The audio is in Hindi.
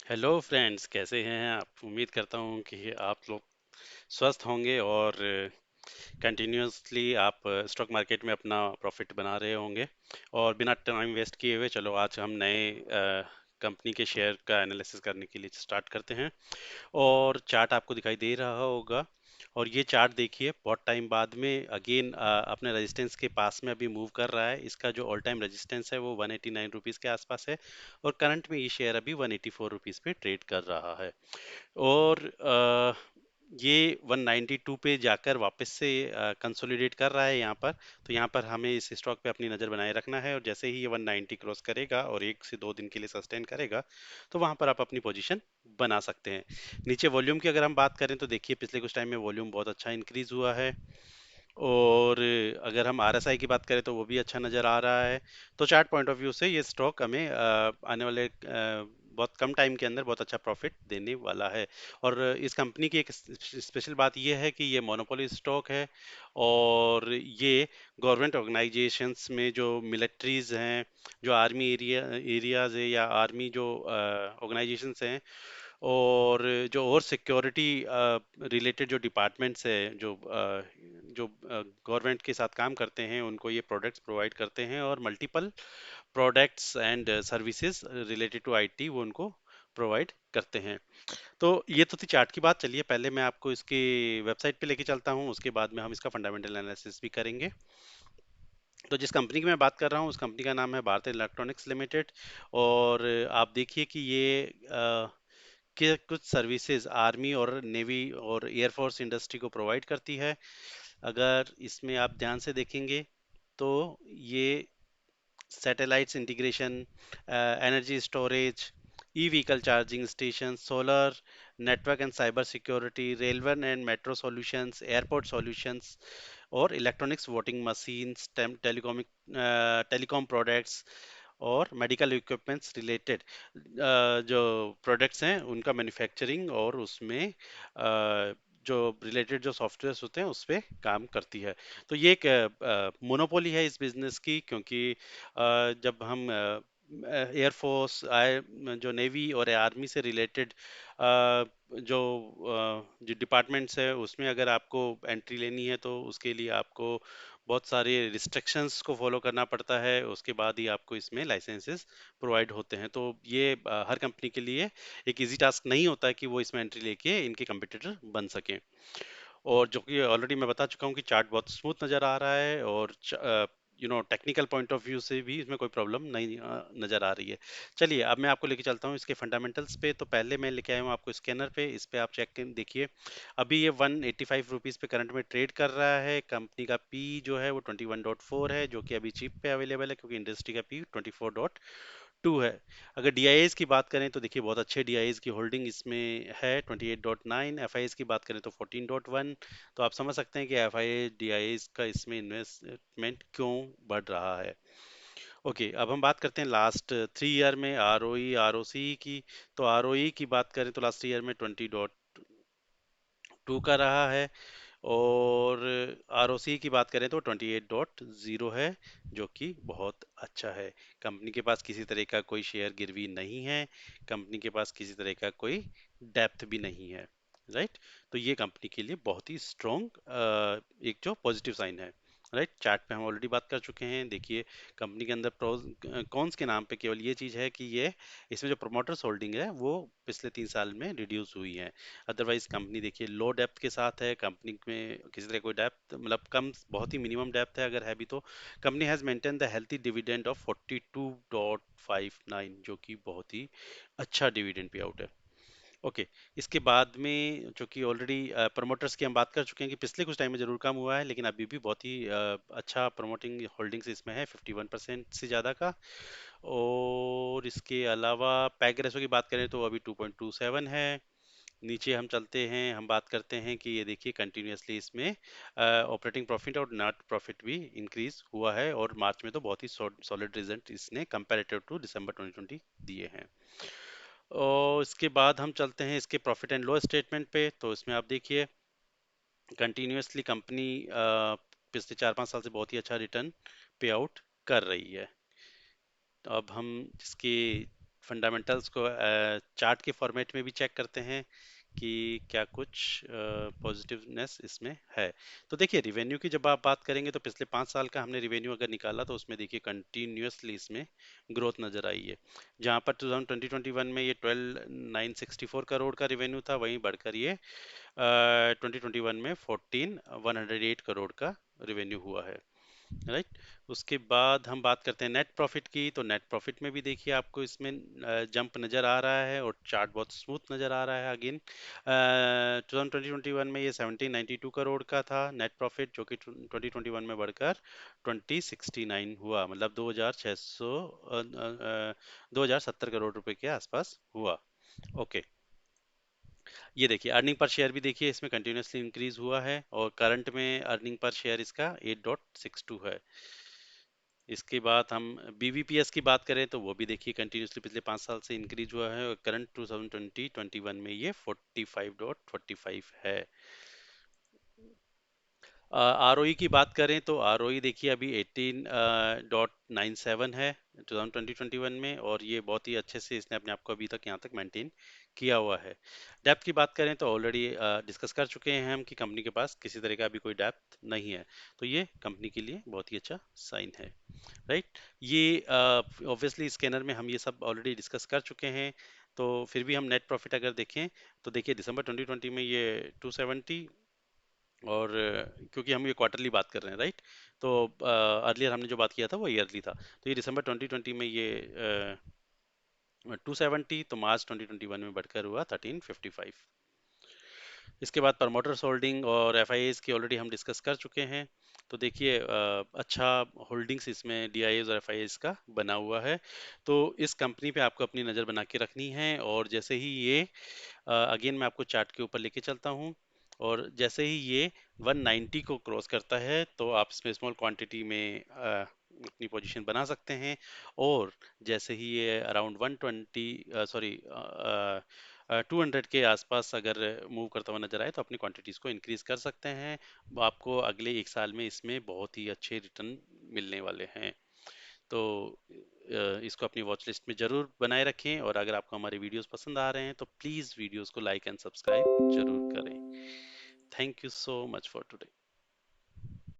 हेलो फ्रेंड्स, कैसे हैं आप? उम्मीद करता हूं कि आप लोग स्वस्थ होंगे और कंटिन्यूसली आप स्टॉक मार्केट में अपना प्रॉफिट बना रहे होंगे। और बिना टाइम वेस्ट किए हुए चलो आज हम नए कंपनी के शेयर का एनालिसिस करने के लिए स्टार्ट करते हैं। और चार्ट आपको दिखाई दे रहा होगा। और ये चार्ट देखिए, बहुत टाइम बाद में अगेन अपने रेजिस्टेंस के पास में अभी मूव कर रहा है। इसका जो ऑल टाइम रेजिस्टेंस है वो 189 रुपीज़ के आसपास है। और करंट में ये शेयर अभी 184 रुपीज़ पे ट्रेड कर रहा है। और ये 192 पे जाकर वापस से कंसोलिडेट कर रहा है यहाँ पर। तो यहाँ पर हमें इस स्टॉक पे अपनी नज़र बनाए रखना है, और जैसे ही ये 190 क्रॉस करेगा और 1 से 2 दिन के लिए सस्टेन करेगा तो वहाँ पर आप अपनी पोजीशन बना सकते हैं। नीचे वॉल्यूम की अगर हम बात करें तो देखिए, पिछले कुछ टाइम में वॉल्यूम बहुत अच्छा इंक्रीज हुआ है। और अगर हम आरएसआई की बात करें तो वो भी अच्छा नज़र आ रहा है। तो चार्ट पॉइंट ऑफ व्यू से ये स्टॉक हमें आने वाले बहुत कम टाइम के अंदर बहुत अच्छा प्रॉफिट देने वाला है। और इस कंपनी की एक स्पेशल बात ये है कि ये मोनोपोली स्टॉक है। और ये गवर्नमेंट ऑर्गेनाइजेशंस में जो मिलिट्रीज हैं, जो आर्मी एरियाज है, या आर्मी जो ऑर्गेनाइजेशंस हैं, और जो और सिक्योरिटी रिलेटेड जो डिपार्टमेंट्स है, जो गवर्नमेंट के साथ काम करते हैं, उनको ये प्रोडक्ट्स प्रोवाइड करते हैं। और multiple products and services related to IT वो उनको प्रोवाइड करते हैं। तो ये तो थी चार्ट की बात। चलिए पहले मैं आपको इसकी वेबसाइट पे लेके चलता हूँ, उसके बाद में हम इसका फंडामेंटल एनालिसिस भी करेंगे। तो जिस कंपनी की मैं बात कर रहा हूँ उस कंपनी का नाम है भारत इलेक्ट्रॉनिक्स लिमिटेड। और आप देखिए कि ये के कुछ सर्विसेज आर्मी और नेवी और एयरफोर्स इंडस्ट्री को प्रोवाइड करती है। अगर इसमें आप ध्यान से देखेंगे तो ये satellites integration, energy storage, e vehicle charging station, solar network and cyber security, railway and metro solutions, airport solutions, और electronics voting machines, telecom products, और मेडिकल इक्विपमेंट्स रिलेटेड जो प्रोडक्ट्स हैं उनका मैन्युफैक्चरिंग, और उसमें जो रिलेटेड जो सॉफ्टवेयर्स होते हैं उस पे काम करती है। तो ये एक मोनोपोली है इस बिजनेस की, क्योंकि जब हम एयरफोर्स जो नेवी और आर्मी से रिलेटेड जो डिपार्टमेंट्स है उसमें अगर आपको एंट्री लेनी है तो उसके लिए आपको बहुत सारे रिस्ट्रिक्शंस को फॉलो करना पड़ता है। उसके बाद ही आपको इसमें लाइसेंसेस प्रोवाइड होते हैं। तो ये हर कंपनी के लिए एक इजी टास्क नहीं होता है कि वो इसमें एंट्री लेके इनके कंपटीटर बन सकें। और जो कि ऑलरेडी मैं बता चुका हूँ कि चार्ट बहुत स्मूथ नज़र आ रहा है, और टेक्निकल पॉइंट ऑफ व्यू से भी इसमें कोई प्रॉब्लम नहीं नज़र आ रही है। चलिए अब मैं आपको लेके चलता हूँ इसके फंडामेंटल्स पे। तो पहले मैं लेके आया हूँ आपको स्कैनर पे, इस पे आप चेक देखिए। अभी ये 185 रुपीज़ पे करंट में ट्रेड कर रहा है। कंपनी का पी जो है वो 21.4 है, जो कि अभी चीप पे अवेलेबल है, क्योंकि इंडस्ट्री का पी 24.2 है। अगर डीआईएस की बात करें तो देखिए, बहुत अच्छे डीआईएस की होल्डिंग इसमें है 28.9। एफआईएस की बात करें तो 14.1। तो आप समझ सकते हैं कि एफआईए डीआईएस का इसमें इन्वेस्टमेंट क्यों बढ़ रहा है। ओके, अब हम बात करते हैं लास्ट 3 ईयर में आरओई आरओसी की। तो आरओई की बात करें तो लास्ट ईयर में 20.2 का रहा है। और आरओसी की बात करें तो 28.0 है, जो कि बहुत अच्छा है। कंपनी के पास किसी तरह का कोई शेयर गिरवी नहीं है। कंपनी के पास किसी तरह का कोई डेप्थ भी नहीं है। राइट। तो ये कंपनी के लिए बहुत ही स्ट्रॉन्ग एक जो पॉजिटिव साइन है। राइट। चार्ट पे हम ऑलरेडी बात कर चुके हैं। देखिए, कंपनी के अंदर प्रोज कॉन्स के नाम पे केवल ये चीज़ है कि ये इसमें जो प्रोमोटर्स होल्डिंग है वो पिछले 3 साल में रिड्यूस हुई है। अदरवाइज कंपनी देखिए लो डेप्थ के साथ है। कंपनी में किसी तरह कोई डेप्थ मतलब कम, बहुत ही मिनिमम डेप्थ है अगर है भी तो। Company has maintain the healthy dividend of 42.59, जो कि बहुत ही अच्छा डिविडेंड पे आउट है। ओके। इसके बाद में जो कि ऑलरेडी प्रमोटर्स की हम बात कर चुके हैं कि पिछले कुछ टाइम में जरूर कम हुआ है, लेकिन अभी भी बहुत ही अच्छा प्रमोटिंग होल्डिंग्स इसमें है 51% से ज़्यादा का। और इसके अलावा पैग रेशो की बात करें तो अभी 2.27 है। नीचे हम चलते हैं, हम बात करते हैं कि ये देखिए कंटिन्यूअसली इसमें ऑपरेटिंग प्रॉफिट और नेट प्रॉफिट भी इंक्रीज हुआ है, और मार्च में तो बहुत ही सॉलिड रिजल्ट इसने कंपैरेटिव टू दिसंबर 2020 दिए हैं। और इसके बाद हम चलते हैं इसके प्रॉफिट एंड लॉस स्टेटमेंट पे। तो इसमें आप देखिए कंटिन्यूअसली कंपनी पिछले 4-5 साल से बहुत ही अच्छा रिटर्न पे आउट कर रही है। तो अब हम इसके फंडामेंटल्स को चार्ट के फॉर्मेट में भी चेक करते हैं कि क्या कुछ पॉजिटिवनेस इसमें है। तो देखिए रिवेन्यू की जब आप बात करेंगे तो पिछले 5 साल का हमने रिवेन्यू अगर निकाला तो उसमें देखिए कंटिन्यूअसली इसमें ग्रोथ नजर आई है। जहां पर 2020-21 में ये 12,964 करोड़ का रिवेन्यू था, वहीं बढ़कर ये 2021 में 14,108 करोड़ का रिवेन्यू हुआ है। राइट। उसके बाद हम बात करते हैं नेट प्रॉफिट की, तो नेट प्रॉफिट में भी देखिए आपको इसमें जंप नज़र आ रहा है और चार्ट बहुत स्मूथ नज़र आ रहा है। अगेन 2020-21 में ये 1792 करोड़ का था नेट प्रॉफिट, जो कि 2021 में बढ़कर 2069 हुआ, मतलब 2070 करोड़ रुपए के आसपास हुआ। ओके। ये देखिए अर्निंग पर शेयर भी देखिए इसमें कंटिन्यूसली इंक्रीज हुआ है और करंट में अर्निंग पर शेयर इसका 8.62 है। इसके बाद हम बीवीपीएस की बात करें तो वो भी देखिए कंटिन्यूसली पिछले 5 साल से इंक्रीज हुआ है और करंट 2020-21 में ये 45.45 है। आरओई की बात करें तो आरओई देखिए अभी 18.97 है 2020-21 में, और ये बहुत ही अच्छे से इसने अपने आप को अभी तक यहाँ तक मेंटेन किया हुआ है। डेप्थ की बात करें तो ऑलरेडी डिस्कस कर चुके हैं हम कि कंपनी के पास किसी तरह का अभी कोई डेप्थ नहीं है, तो ये कंपनी के लिए बहुत ही अच्छा साइन है। राइट। ये ऑब्वियसली स्कैनर में हम ये सब ऑलरेडी डिस्कस कर चुके हैं, तो फिर भी हम नेट प्रॉफिट अगर देखें तो देखिए दिसंबर 2020 में ये 270, और क्योंकि हम ये क्वार्टरली बात कर रहे हैं, राइट, तो अर्लियर हमने जो बात किया था वो ईयरली था, तो ये दिसंबर 2020 में ये 270, तो मार्च 2021 में बढ़कर हुआ 1355। इसके बाद प्रमोटर्स होल्डिंग और एफआईएस की ऑलरेडी हम डिस्कस कर चुके हैं। तो देखिए अच्छा होल्डिंग्स इसमें डीआईएस और एफआईएस का बना हुआ है, तो इस कंपनी पे आपको अपनी नज़र बना के रखनी है। और जैसे ही ये अगेन मैं आपको चार्ट के ऊपर लेके चलता हूँ, और जैसे ही ये 190 को क्रॉस करता है तो आप इसमें स्मॉल क्वांटिटी में अपनी पोजीशन बना सकते हैं। और जैसे ही ये अराउंड 120 सॉरी 200 के आसपास अगर मूव करता हुआ नजर आए तो अपनी क्वांटिटीज को इंक्रीज कर सकते हैं। वो आपको अगले 1 साल में इसमें बहुत ही अच्छे रिटर्न मिलने वाले हैं। तो इसको अपनी वॉच लिस्ट में जरूर बनाए रखें, और अगर आपको हमारे वीडियोस पसंद आ रहे हैं तो प्लीज़ वीडियोस को लाइक एंड सब्सक्राइब जरूर करें। Thank you so much for today.